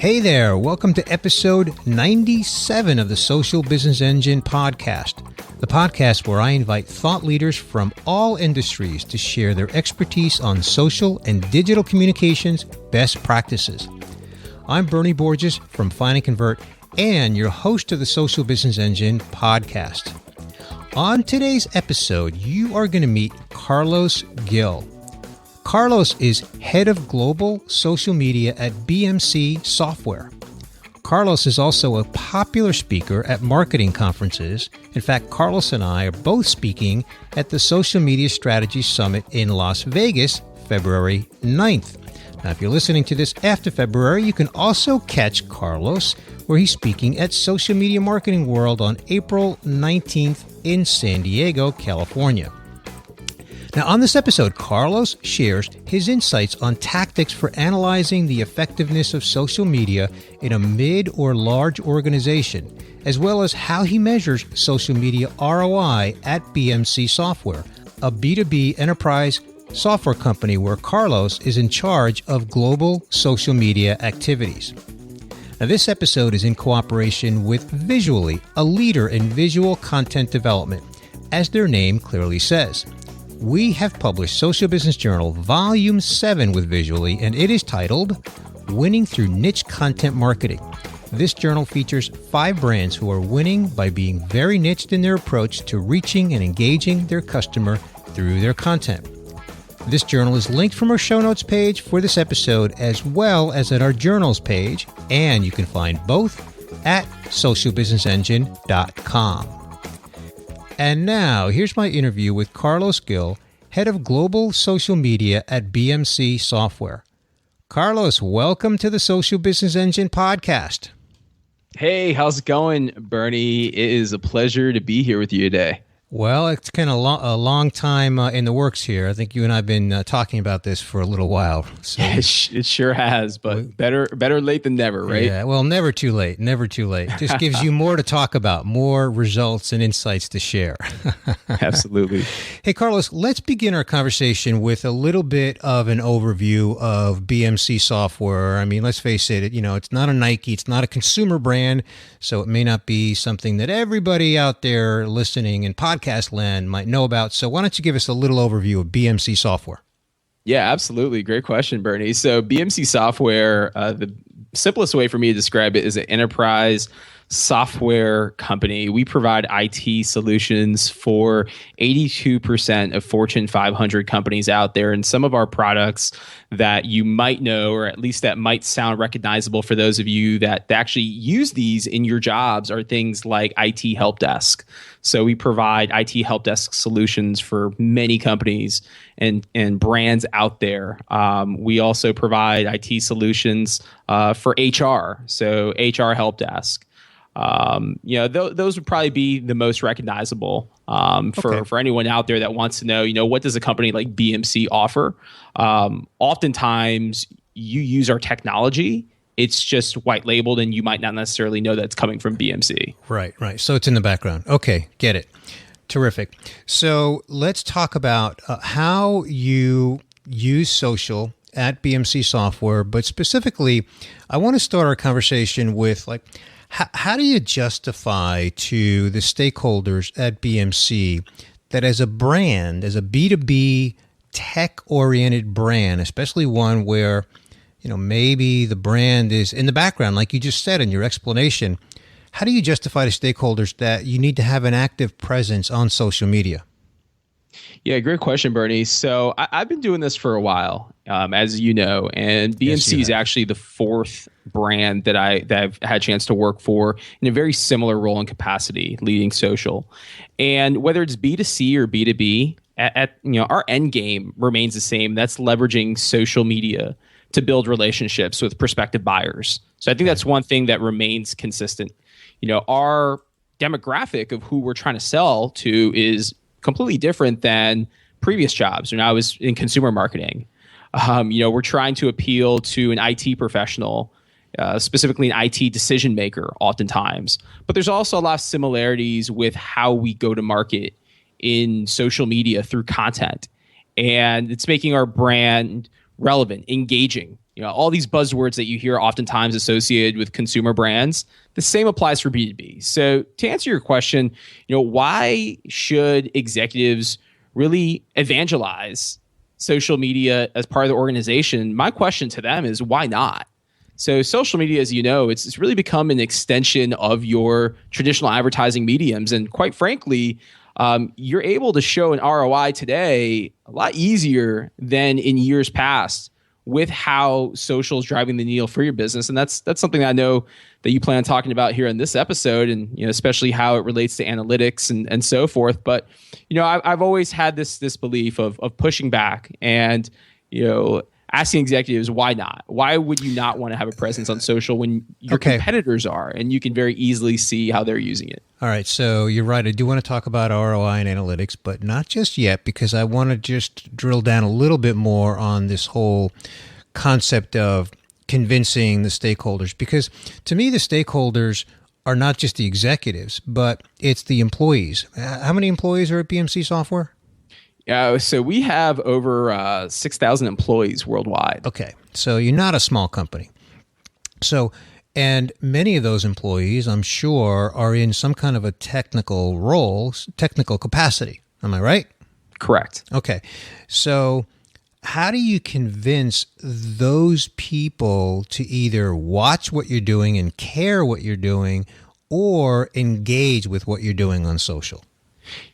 Hey there, welcome to episode 97 of the Social Business Engine podcast, the podcast where I invite thought leaders from all industries to share their expertise on social and digital communications best practices. I'm Bernie Borges from Find and Convert and your host of the Social Business Engine podcast. On today's episode, you are going to meet Carlos Gil. Carlos is head of global social media at BMC Software. Carlos is also a popular speaker at marketing conferences. In fact, Carlos and I are both speaking at the Social Media Strategy Summit in Las Vegas, February 9th. Now, if you're listening to this after February, you can also catch Carlos where he's speaking at Social Media Marketing World on April 19th in San Diego, California. Now, on this episode, Carlos shares his insights on tactics for analyzing the effectiveness of social media in a mid or large organization, as well as how he measures social media ROI at BMC Software, a B2B enterprise software company where Carlos is in charge of global social media activities. Now, this episode is in cooperation with Visually, a leader in visual content development, as their name clearly says. We have published Social Business Journal Volume 7 with Visually, and it is titled Winning Through Niche Content Marketing. This journal features 5 brands who are winning by being very niched in their approach to reaching and engaging their customer through their content. This journal is linked from our show notes page for this episode as well as at our journals page, and you can find both at socialbusinessengine.com. And now, here's my interview with Carlos Gil, head of global social media at BMC Software. Carlos, welcome to the Social Business Engine podcast. Hey, how's it going, Bernie? It is a pleasure to be here with you today. Well, it's kind of a long time in the works here. I think you and I have been talking about this for a little while. So. It sure has, but better late than never, right? Yeah, well, never too late, never too late. Just gives you more to talk about, more results and insights to share. Absolutely. Hey, Carlos, let's begin our conversation with a little bit of an overview of BMC Software. I mean, let's face it, it's not a Nike, it's not a consumer brand, so it may not be something that everybody out there listening in podcast land might know about. So why don't you give us a little overview of BMC Software? Yeah, absolutely. Great question, Bernie. So BMC Software, the simplest way for me to describe it is an enterprise software company. We provide IT solutions for 82% of Fortune 500 companies out there. And some of our products that you might know, or at least that might sound recognizable for those of you that actually use these in your jobs, are things like IT help desk. So we provide IT help desk solutions for many companies and brands out there. We also provide IT solutions for HR, so HR help desk. Those would probably be the most recognizable for anyone out there that wants to know, what does a company like BMC offer? Oftentimes you use our technology. It's just white labeled and you might not necessarily know that it's coming from BMC. Right. So it's in the background. Okay, get it. Terrific. So let's talk about how you use social at BMC Software, but specifically, I want to start our conversation with how do you justify to the stakeholders at BMC that as a brand, as a B2B tech-oriented brand, especially one where, maybe the brand is in the background, like you just said in your explanation, how do you justify to stakeholders that you need to have an active presence on social media? Yeah, great question, Bernie. So I've been doing this for a while, as you know, and BMC is actually the 4th brand that I've had a chance to work for in a very similar role and capacity, leading social. And whether it's B2C or B2B, our end game remains the same. That's leveraging social media to build relationships with prospective buyers. So I think that's one thing that remains consistent. Our demographic of who we're trying to sell to is completely different than previous jobs when I was in consumer marketing. We're trying to appeal to an IT professional, specifically an IT decision maker oftentimes. But there's also a lot of similarities with how we go to market in social media through content. And it's making our brand relevant, engaging, all these buzzwords that you hear oftentimes associated with consumer brands. The same applies for B2B. So to answer your question, why should executives really evangelize social media as part of the organization? My question to them is, why not? So social media, as you know, it's really become an extension of your traditional advertising mediums. And quite frankly, you're able to show an ROI today a lot easier than in years past with how social is driving the needle for your business. And that's something that I know that you plan on talking about here in this episode, and especially how it relates to analytics and so forth. But I've always had this belief of pushing back and asking executives, why not? Why would you not want to have a presence on social when your competitors are, and you can very easily see how they're using it? All right, so you're right. I do want to talk about ROI and analytics, but not just yet, because I want to just drill down a little bit more on this whole concept of convincing the stakeholders. Because to me, the stakeholders are not just the executives, but it's the employees. How many employees are at BMC Software? So we have over 6,000 employees worldwide. Okay, so you're not a small company. And many of those employees, I'm sure, are in some kind of a technical role, technical capacity. Am I right? Correct. Okay, so how do you convince those people to either watch what you're doing and care what you're doing, or engage with what you're doing on social?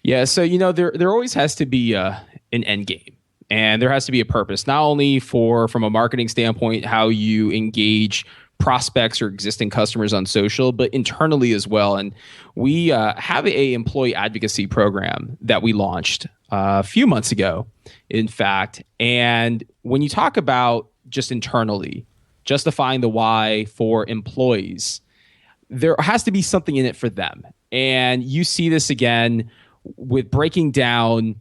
Yeah, so there always has to be an end game, and there has to be a purpose, not only from a marketing standpoint, how you engage prospects or existing customers on social, but internally as well. And we have a employee advocacy program that we launched a few months ago, in fact. And when you talk about just internally justifying the why for employees, there has to be something in it for them. And you see this again with breaking down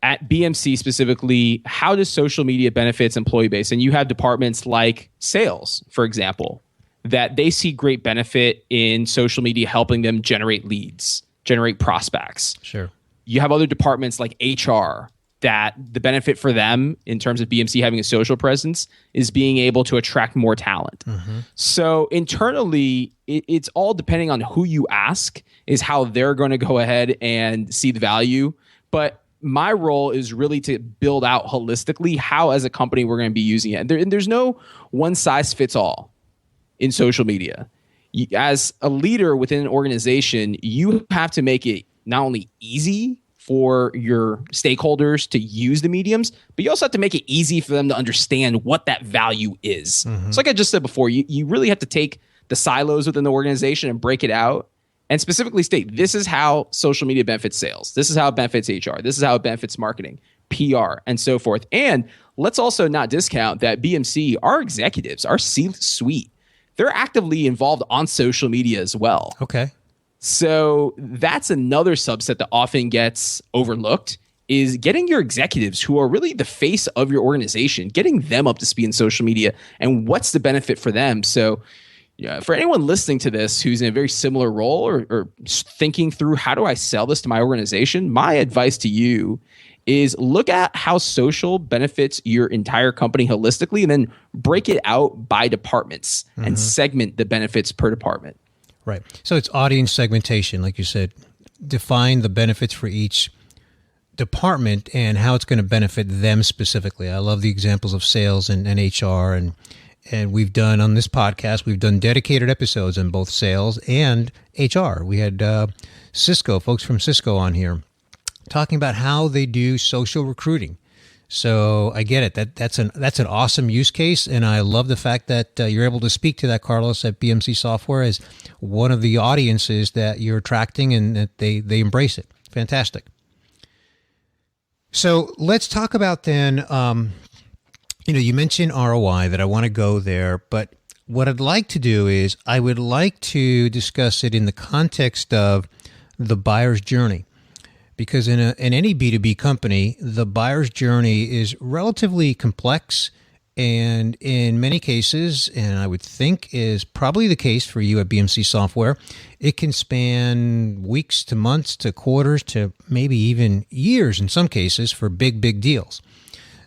at BMC specifically, how does social media benefit its employee base? And you have departments like sales, for example, that they see great benefit in social media helping them generate leads, generate prospects. Sure. You have other departments like HR that the benefit for them in terms of BMC having a social presence is being able to attract more talent. Mm-hmm. So internally, it's all depending on who you ask is how they're going to go ahead and see the value. But my role is really to build out holistically how as a company we're going to be using it. And there's no one size fits all in social media. As a leader within an organization, you have to make it not only easy for your stakeholders to use the mediums, but you also have to make it easy for them to understand what that value is. Mm-hmm. So like I just said before, you really have to take the silos within the organization and break it out and specifically state, this is how social media benefits sales. This is how it benefits HR. This is how it benefits marketing, PR, and so forth. And let's also not discount that BMC, our executives, our C-suite, they're actively involved on social media as well. Okay. So that's another subset that often gets overlooked is getting your executives who are really the face of your organization, getting them up to speed in social media and what's the benefit for them. So for anyone listening to this who's in a very similar role or thinking through how do I sell this to my organization, my advice to you is look at how social benefits your entire company holistically and then break it out by departments and segment the benefits per department. Right. So it's audience segmentation, like you said. Define the benefits for each department and how it's going to benefit them specifically. I love the examples of sales and HR, and we've done on this podcast, we've done dedicated episodes on both sales and HR. We had folks from Cisco on here talking about how they do social recruiting. So I get it. That's an awesome use case, and I love the fact that you're able to speak to that, Carlos, at BMC Software as one of the audiences that you're attracting and that they embrace it. Fantastic. So let's talk about then, you mentioned ROI, that I want to go there, but what I'd like to do is I would like to discuss it in the context of the buyer's journey. Because in any B2B company, the buyer's journey is relatively complex, and in many cases, and I would think is probably the case for you at BMC Software, it can span weeks to months to quarters to maybe even years in some cases for big deals.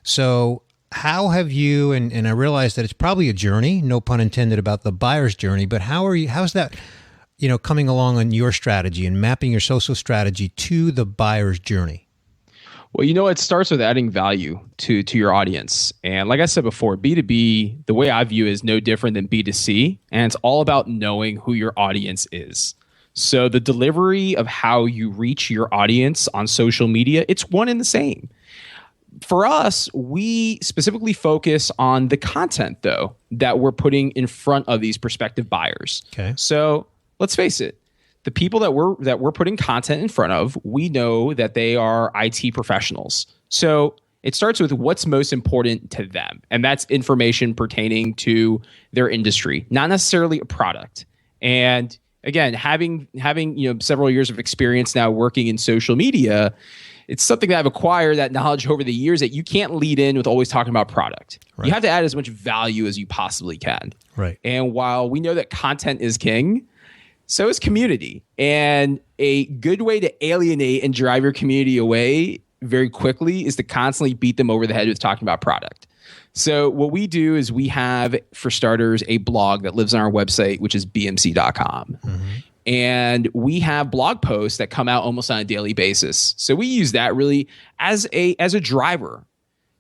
So how have you, and I realize that it's probably a journey, no pun intended about the buyer's journey, but how's that, coming along on your strategy and mapping your social strategy to the buyer's journey? Well, it starts with adding value to your audience. And like I said before, B2B, the way I view it, is no different than B2C. And it's all about knowing who your audience is. So the delivery of how you reach your audience on social media, it's one and the same. For us, we specifically focus on the content, though, that we're putting in front of these prospective buyers. Okay. So let's face it. The people that we're putting content in front of, we know that they are IT professionals. So it starts with what's most important to them, and that's information pertaining to their industry, not necessarily a product. And again, having several years of experience now working in social media, it's something that I've acquired that knowledge over the years that you can't lead in with always talking about product. Right. You have to add as much value as you possibly can. Right. And while we know that content is king, so is community. And a good way to alienate and drive your community away very quickly is to constantly beat them over the head with talking about product. So what we do is we have, for starters, a blog that lives on our website, which is bmc.com. Mm-hmm. And we have blog posts that come out almost on a daily basis. So we use that really as a driver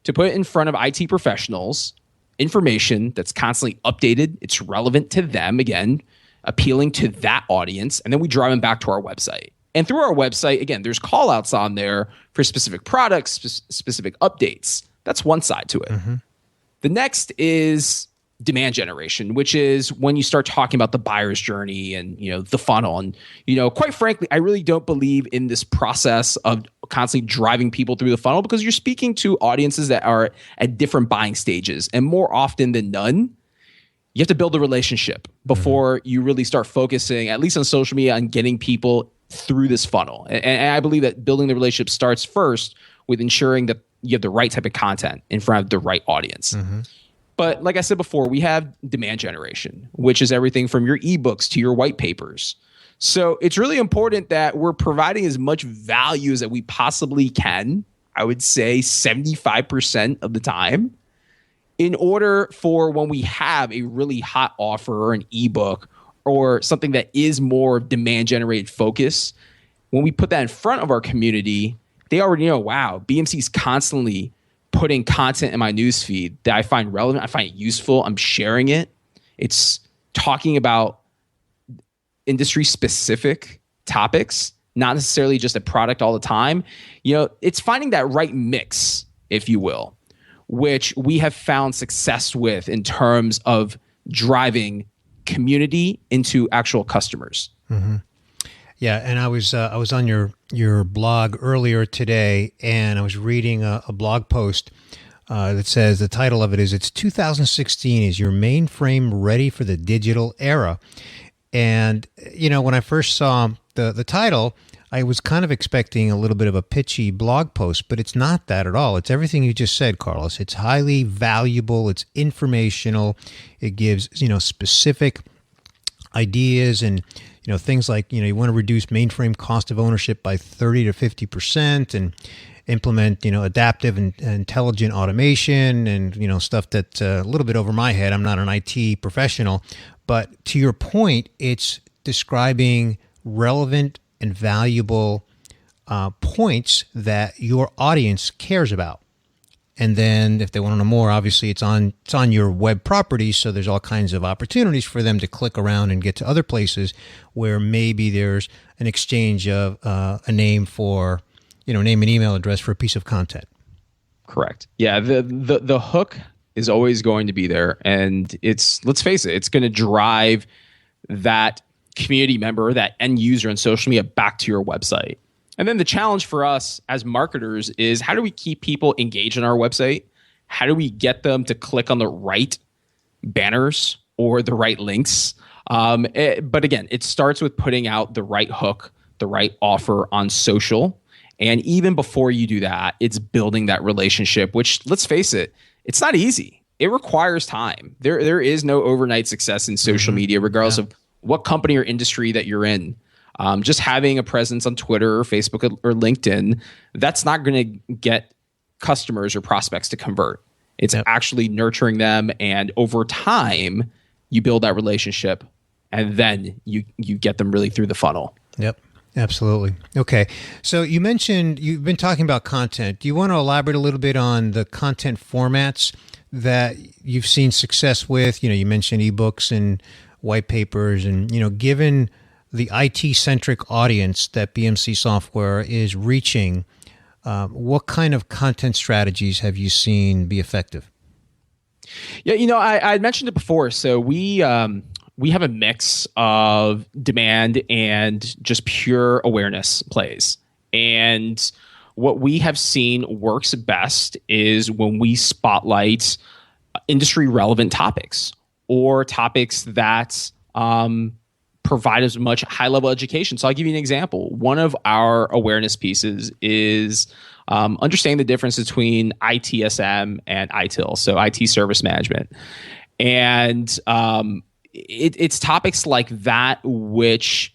to put in front of IT professionals information that's constantly updated. It's relevant to them, again, appealing to that audience, and then we drive them back to our website. And through our website, again, there's call outs on there for specific products, specific updates. That's one side to it. Mm-hmm. The next is demand generation, which is when you start talking about the buyer's journey and the funnel. And quite frankly, I really don't believe in this process of constantly driving people through the funnel, because you're speaking to audiences that are at different buying stages, and more often than none, you have to build a relationship before you really start focusing, at least on social media, on getting people through this funnel. And I believe that building the relationship starts first with ensuring that you have the right type of content in front of the right audience. Mm-hmm. But like I said before, we have demand generation, which is everything from your ebooks to your white papers. So it's really important that we're providing as much value as that we possibly can. I would say 75% of the time, in order for when we have a really hot offer or an ebook or something that is more demand generated focus, when we put that in front of our community, they already know, wow, BMC is constantly putting content in my newsfeed that I find relevant, I find it useful, I'm sharing it. It's talking about industry specific topics, not necessarily just a product all the time. It's finding that right mix, if you will, which we have found success with in terms of driving community into actual customers. Mm-hmm. Yeah, and I was on your blog earlier today, and I was reading a blog post that says, the title of it is, "It's 2016. Is your mainframe ready for the digital era?" And when I first saw the title, I was kind of expecting a little bit of a pitchy blog post, but it's not that at all. It's everything you just said, Carlos. It's highly valuable. It's informational. It gives, specific ideas and, things like, you want to reduce mainframe cost of ownership by 30 to 50% and implement, adaptive and intelligent automation and, stuff that's a little bit over my head. I'm not an IT professional, but to your point, it's describing relevant and valuable points that your audience cares about. And then if they want to know more, obviously it's on your web properties, so there's all kinds of opportunities for them to click around and get to other places where maybe there's an exchange of a name for, name and email address for a piece of content. Correct. Yeah, the hook is always going to be there, and let's face it, it's going to drive that community member, that end user on social media back to your website. And then the challenge for us as marketers is, how do we keep people engaged on our website? How do we get them to click on the right banners or the right links? But again, it starts with putting out the right hook, the right offer on social. And even before you do that, it's building that relationship, which, let's face it, it's not easy. It requires time. There is no overnight success in social media, regardless of what company or industry that you're in. Just having a presence on Twitter or Facebook or LinkedIn, that's not going to get customers or prospects to convert. It's actually nurturing them, and over time, you build that relationship, and then you get them really through the funnel. Yep. Absolutely. Okay. So you mentioned you've been talking about content. Do you want to elaborate a little bit on the content formats that you've seen success with? You mentioned ebooks and white papers, and, given the IT-centric audience that BMC Software is reaching, what kind of content strategies have you seen be effective? Yeah, I mentioned it before. So we have a mix of demand and just pure awareness plays. And what we have seen works best is when we spotlight industry relevant topics or topics that provide as much high level education. So I'll give you an example. One of our awareness pieces is understanding the difference between ITSM and ITIL, so IT service management. And it's topics like that which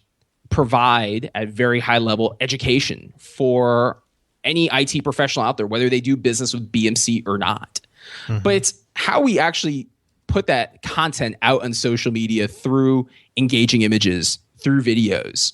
provide at very high level education for any IT professional out there, whether they do business with BMC or not. Mm-hmm. But it's how we actually put that content out on social media through engaging images, through videos.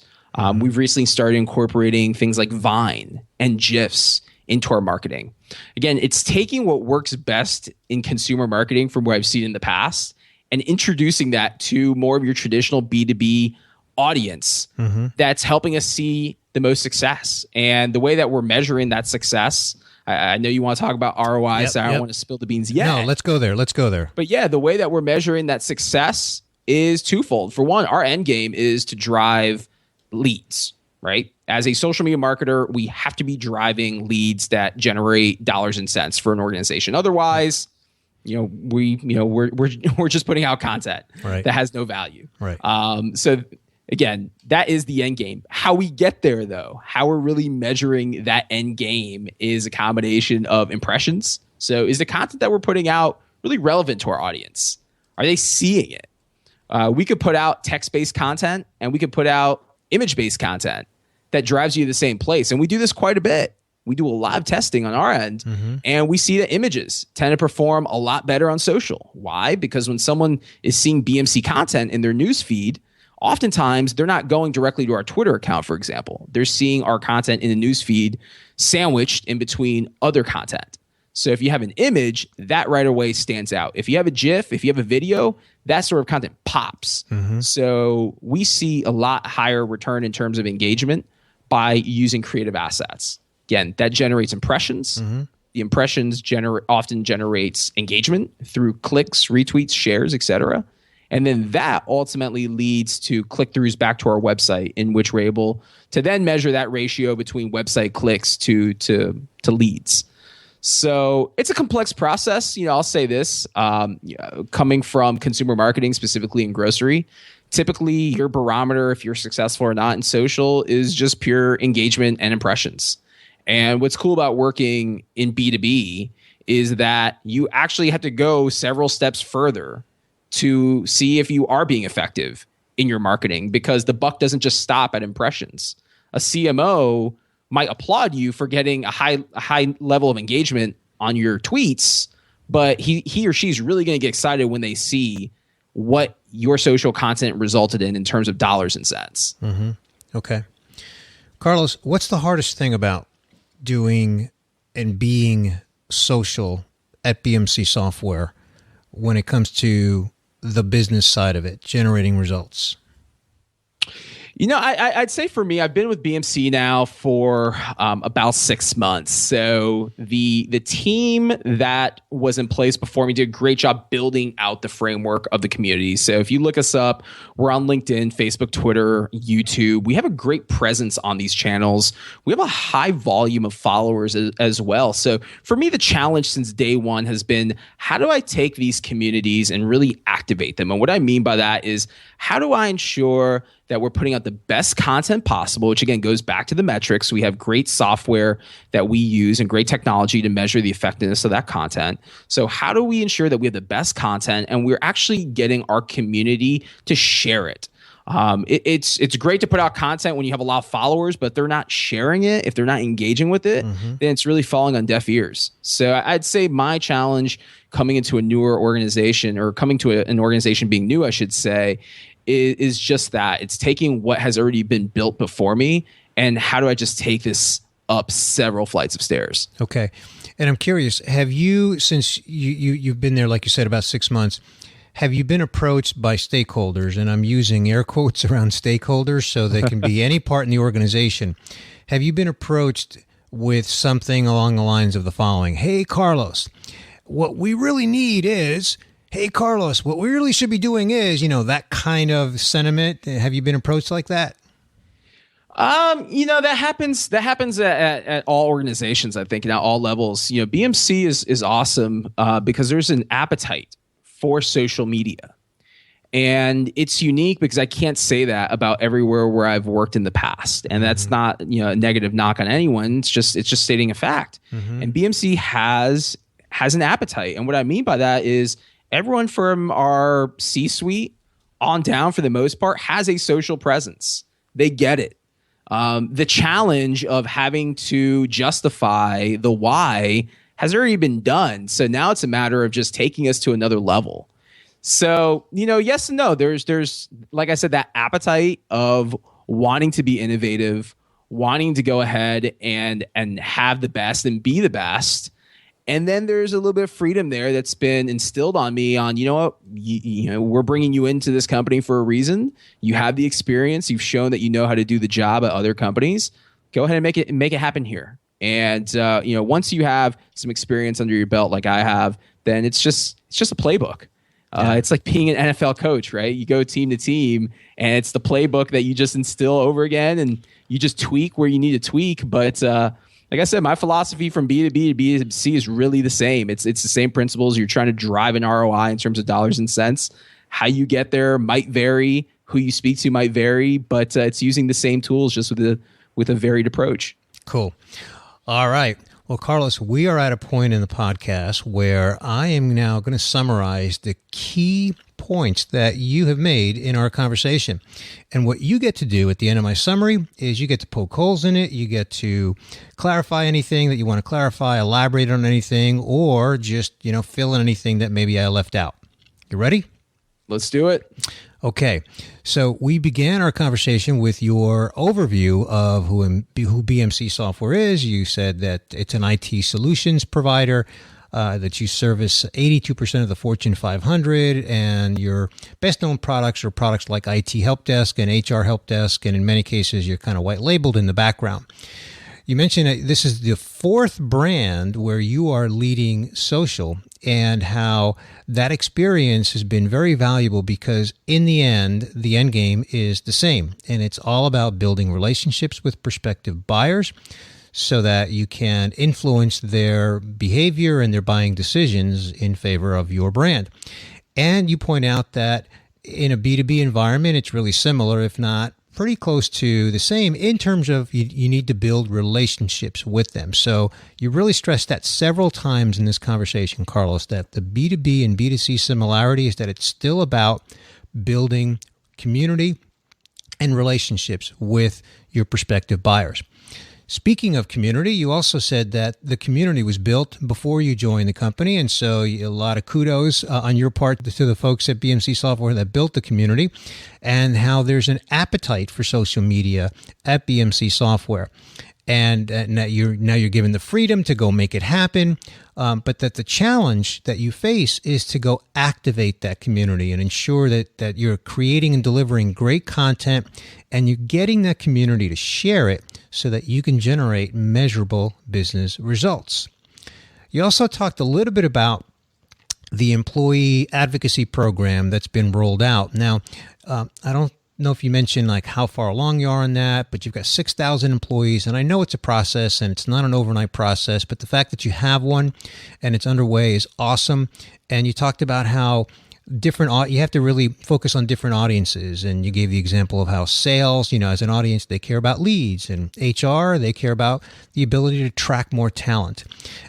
We've recently started incorporating things like Vine and GIFs into our marketing. Again, it's taking what works best in consumer marketing from what I've seen in the past and introducing that to more of your traditional B2B audience that's helping us see the most success. And the way that we're measuring that success, I know you want to talk about ROI, so I don't want to spill the beans yet. No, let's go there. But yeah, the way that we're measuring that success is twofold. For one, our end game is to drive leads, right? As a social media marketer, we have to be driving leads that generate dollars and cents for an organization. Otherwise, we're just putting out content that has no value. Right. So again, that is the end game. How we get there, though, how we're really measuring that end game is a combination of impressions. So is the content that we're putting out really relevant to our audience? Are they seeing it? We could put out text-based content and we could put out image-based content that drives you to the same place. And we do this quite a bit. We do a lot of testing on our end, and we see that images tend to perform a lot better on social. Why? Because when someone is seeing BMC content in their news feed, oftentimes they're not going directly to our Twitter account, for example. They're seeing our content in the news feed sandwiched in between other content. So if you have an image, that right away stands out. If you have a GIF, if you have a video, that sort of content pops. So we see a lot higher return in terms of engagement by using creative assets. Again, that generates impressions. The impressions often generates engagement through clicks, retweets, shares, etc. And then that ultimately leads to click-throughs back to our website, in which we're able to then measure that ratio between website clicks to leads. So it's a complex process. I'll say this, coming from consumer marketing, specifically in grocery, typically your barometer, if you're successful or not in social, is just pure engagement and impressions. And what's cool about working in B2B is that you actually have to go several steps further to see if you are being effective in your marketing, because the buck doesn't just stop at impressions. A CMO might applaud you for getting a high level of engagement on your tweets, but he or she's really going to get excited when they see what your social content resulted in terms of dollars and cents. Okay. Carlos, what's the hardest thing about doing and being social at BMC Software when it comes to the business side of it, generating results? I'd say for me, I've been with BMC now for about 6 months. So the team that was in place before me did a great job building out the framework of the community. So if you look us up, we're on LinkedIn, Facebook, Twitter, YouTube. We have a great presence on these channels. We have a high volume of followers as well. So for me, the challenge since day one has been, how do I take these communities and really activate them? And what I mean by that is, how do I ensure that we're putting out the best content possible, which again goes back to the metrics. We have great software that we use and great technology to measure the effectiveness of that content. So how do we ensure that we have the best content and we're actually getting our community to share it? It's great to put out content when you have a lot of followers, but if they're not sharing it, if they're not engaging with it, then it's really falling on deaf ears. So I'd say my challenge coming into a newer organization, or coming to an organization being new, I should say, is just that. It's taking what has already been built before me, and how do I just take this up several flights of stairs? Okay. And I'm curious, have you, since you've been there, like you said, about 6 months, have you been approached by stakeholders, and I'm using air quotes around stakeholders so they can be any part in the organization. Have you been approached with something along the lines of the following? Hey, Carlos, what we really need is, hey, Carlos, what we really should be doing is, that kind of sentiment. Have you been approached like that? That happens at all organizations, I think, and at all levels. BMC is awesome because there's an appetite for social media. And it's unique because I can't say that about everywhere where I've worked in the past. And that's not, a negative knock on anyone. It's just stating a fact. And BMC has an appetite. And what I mean by that is everyone from our C-suite on down, for the most part, has a social presence. They get it. The challenge of having to justify the why has already been done. So now it's a matter of just taking us to another level. So, yes and no. There's like I said, that appetite of wanting to be innovative, wanting to go ahead and have the best and be the best. And then there's a little bit of freedom there that's been instilled on me on, what, we're bringing you into this company for a reason. You have the experience. You've shown that you know how to do the job at other companies. Go ahead and make it happen here. And, once you have some experience under your belt like I have, then it's just a playbook. It's like being an NFL coach, right? You go team to team, and it's the playbook that you just instill over again, and you just tweak where you need to tweak. But like I said, my philosophy from B2B to B2C is really the same. It's the same principles. You're trying to drive an ROI in terms of dollars and cents. How you get there might vary. Who you speak to might vary, but it's using the same tools, just with a varied approach. Cool. All right. Well, Carlos, we are at a point in the podcast where I am now going to summarize the key points that you have made in our conversation. And what you get to do at the end of my summary is you get to poke holes in it. You get to clarify anything that you want to clarify, elaborate on anything, or just, fill in anything that maybe I left out. You ready? Let's do it. Okay, so we began our conversation with your overview of who BMC Software is. You said that it's an IT solutions provider, that you service 82% of the Fortune 500, and your best-known products are products like IT Help Desk and HR Help Desk, and in many cases, you're kind of white-labeled in the background. You mentioned that this is the fourth brand where you are leading social, and how that experience has been very valuable because in the end game is the same. And it's all about building relationships with prospective buyers so that you can influence their behavior and their buying decisions in favor of your brand. And you point out that in a B2B environment, it's really similar, if not pretty close to the same in terms of you need to build relationships with them. So you really stressed that several times in this conversation, Carlos, that the B2B and B2C similarity is that it's still about building community and relationships with your prospective buyers. Speaking of community, you also said that the community was built before you joined the company, and so a lot of kudos on your part to the folks at BMC Software that built the community, and how there's an appetite for social media at BMC Software. And now you're given the freedom to go make it happen, but that the challenge that you face is to go activate that community and ensure that you're creating and delivering great content, and you're getting that community to share it so that you can generate measurable business results. You also talked a little bit about the employee advocacy program that's been rolled out. Now, I don't know if you mentioned like how far along you are on that, but you've got 6,000 employees, and I know it's a process and it's not an overnight process, but the fact that you have one and it's underway is awesome. And you talked about how you have to really focus on different audiences, and you gave the example of how sales, as an audience, they care about leads, and HR, they care about the ability to attract more talent,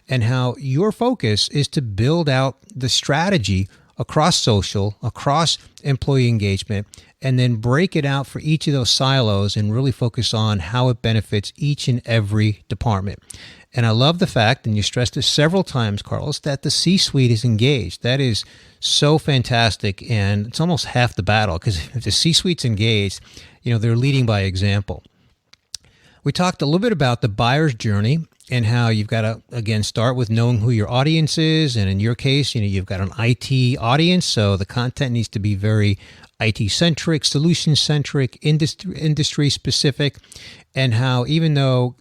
and how your focus is to build out the strategy across social, across employee engagement, and then break it out for each of those silos and really focus on how it benefits each and every department. And I love the fact, and you stressed this several times, Carlos, that the C-suite is engaged. That is so fantastic, and it's almost half the battle, because if the C-suite's engaged, they're leading by example. We talked a little bit about the buyer's journey and how you've got to, again, start with knowing who your audience is. And in your case, you've got an IT audience, so the content needs to be very IT-centric, solution-centric, industry-specific, and how even though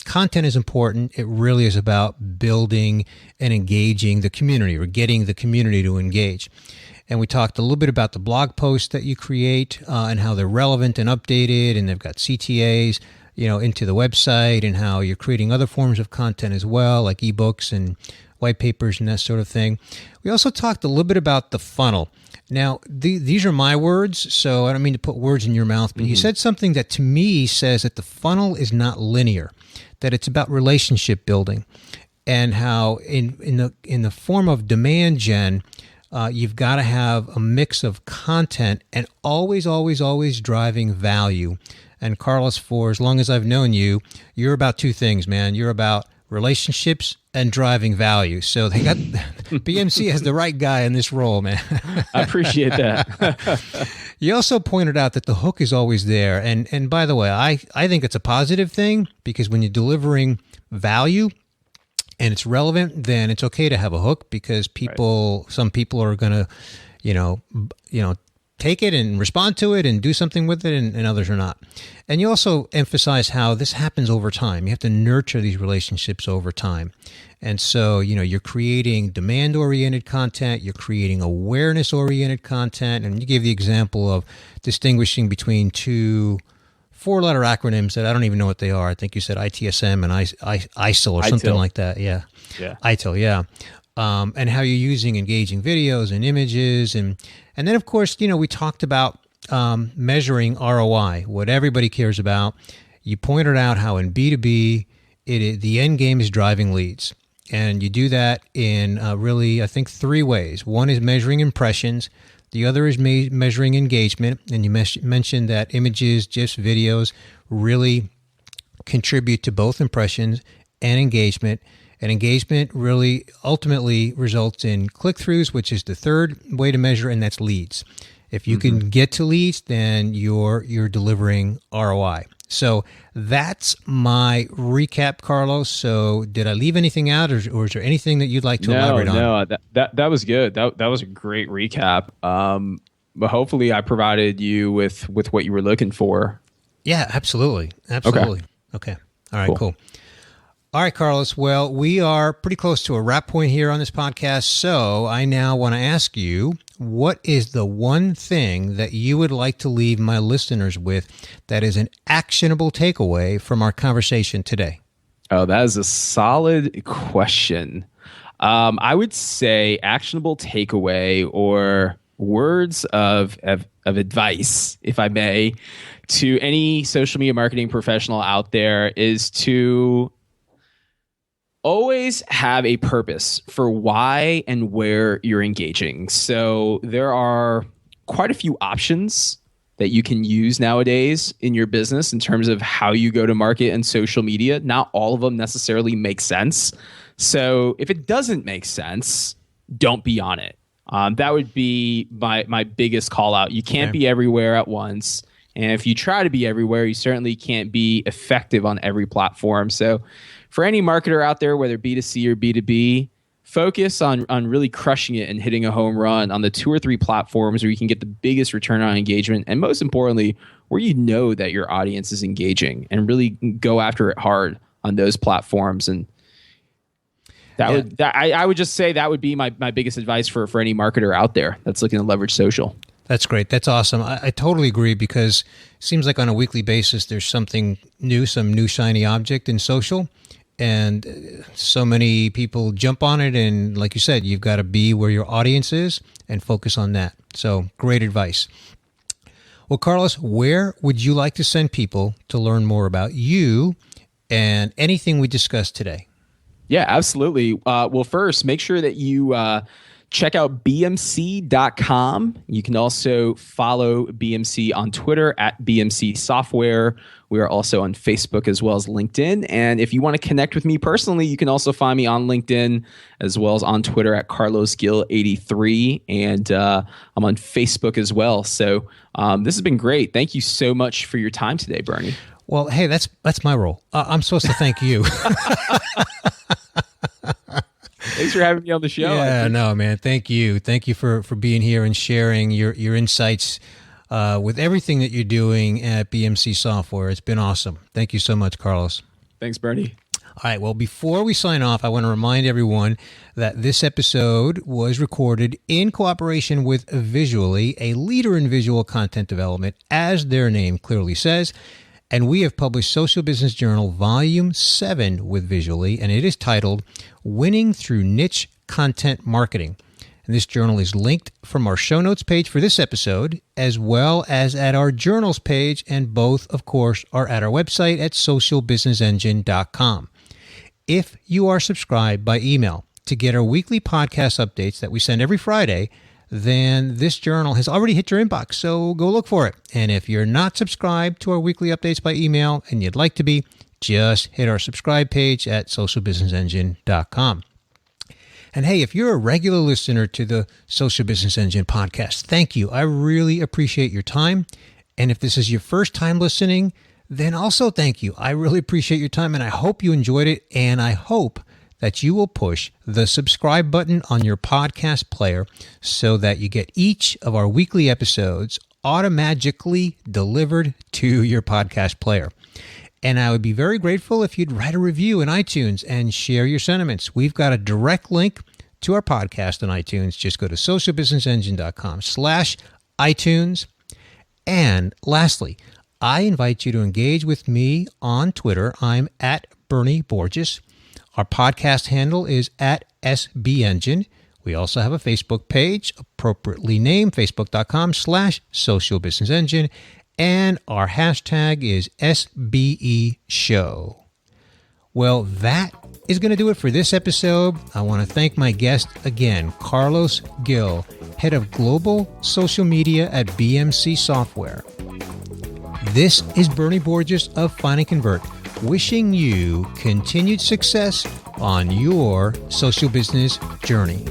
content is important, it really is about building and engaging the community, or getting the community to engage. And we talked a little bit about the blog posts that you create and how they're relevant and updated, and they've got CTAs, into the website, and how you're creating other forms of content as well, like ebooks and white papers and that sort of thing. We also talked a little bit about the funnel. Now, these are my words, so I don't mean to put words in your mouth, but you said something that to me says that the funnel is not linear, that it's about relationship building, and how in the form of demand gen, you've got to have a mix of content and always driving value. And Carlos, for as long as I've known you, you're about two things, man. You're about relationships and driving value. So they got BMC has the right guy in this role, man. I appreciate that. You also pointed out that the hook is always there. And by the way, I think it's a positive thing, because when you're delivering value and it's relevant, then it's okay to have a hook, because some people are going to, take it and respond to it and do something with it, and others are not. And you also emphasize how this happens over time. You have to nurture these relationships over time. And so, you're creating demand-oriented content, you're creating awareness-oriented content, and you gave the example of distinguishing between two four-letter acronyms that I don't even know what they are. I think you said ITSM and ISIL or something like that. Yeah. ITIL, yeah. And how you're using engaging videos and images. And then, of course, we talked about measuring ROI, what everybody cares about. You pointed out how in B2B, the end game is driving leads. And you do that in really, I think, three ways. One is measuring impressions. The other is measuring engagement. And you mentioned that images, GIFs, videos really contribute to both impressions and engagement. And engagement really ultimately results in click-throughs, which is the third way to measure, and that's leads. If you can get to leads, then you're delivering ROI. So that's my recap, Carlos. So did I leave anything out, or is there anything that you'd like to elaborate on? No, that was good. That was a great recap. But hopefully I provided you with what you were looking for. Yeah, absolutely. Okay. All right, cool. All right, Carlos. Well, we are pretty close to a wrap point here on this podcast. So I now want to ask you, what is the one thing that you would like to leave my listeners with that is an actionable takeaway from our conversation today? Oh, that is a solid question. I would say actionable takeaway, or words of advice, if I may, to any social media marketing professional out there, is to always have a purpose for why and where you're engaging. So there are quite a few options that you can use nowadays in your business in terms of how you go to market and social media. Not all of them necessarily make sense. So if it doesn't make sense, don't be on it. That would be my biggest call out. You can't be everywhere at once. And if you try to be everywhere, you certainly can't be effective on every platform. So for any marketer out there, whether B2C or B2B, focus on really crushing it and hitting a home run on the 2 or 3 platforms where you can get the biggest return on engagement. And most importantly, where you know that your audience is engaging, and really go after it hard on those platforms. And I would just say that would be my biggest advice for any marketer out there that's looking to leverage social. That's great. That's awesome. I totally agree, because it seems like on a weekly basis, there's something new, some new shiny object in social. And so many people jump on it. And like you said, you've got to be where your audience is and focus on that. So great advice. Well, Carlos, where would you like to send people to learn more about you and anything we discussed today? Yeah, absolutely. Well, first, make sure that you check out bmc.com. You can also follow BMC on Twitter at BMC Software. We are also on Facebook as well as LinkedIn. And if you want to connect with me personally, you can also find me on LinkedIn as well as on Twitter at CarlosGill83. And I'm on Facebook as well. So this has been great. Thank you so much for your time today, Bernie. Well, hey, that's my role. I'm supposed to thank you. Thanks for having me on the show. Yeah, no, man. Thank you. Thank you for being here and sharing your insights with everything that you're doing at BMC Software. It's been awesome. Thank you so much, Carlos. Thanks, Bernie. All right. Well, before we sign off, I want to remind everyone that this episode was recorded in cooperation with Visually, a leader in visual content development, as their name clearly says. And we have published Social Business Journal Volume 7 with Visually, and it is titled Winning Through Niche Content Marketing. And this journal is linked from our show notes page for this episode, as well as at our journals page, and both, of course, are at our website at socialbusinessengine.com. If you are subscribed by email to get our weekly podcast updates that we send every Friday, then this journal has already hit your inbox, so go look for it. And if you're not subscribed to our weekly updates by email and you'd like to be, just hit our subscribe page at socialbusinessengine.com. And hey, if you're a regular listener to the Social Business Engine podcast, thank you. I really appreciate your time. And if this is your first time listening, then also thank you. I really appreciate your time, and I hope you enjoyed it, and I hope that you will push the subscribe button on your podcast player so that you get each of our weekly episodes automatically delivered to your podcast player. And I would be very grateful if you'd write a review in iTunes and share your sentiments. We've got a direct link to our podcast on iTunes. Just go to socialbusinessengine.com/iTunes. And lastly, I invite you to engage with me on Twitter. I'm at Bernie Borges. Our podcast handle is at SBEngine. We also have a Facebook page, appropriately named facebook.com/socialbusinessengine. And our hashtag is SBE Show. Well, that is going to do it for this episode. I want to thank my guest again, Carlos Gill, Head of Global Social Media at BMC Software. This is Bernie Borges of Find and Convert, wishing you continued success on your social business journey.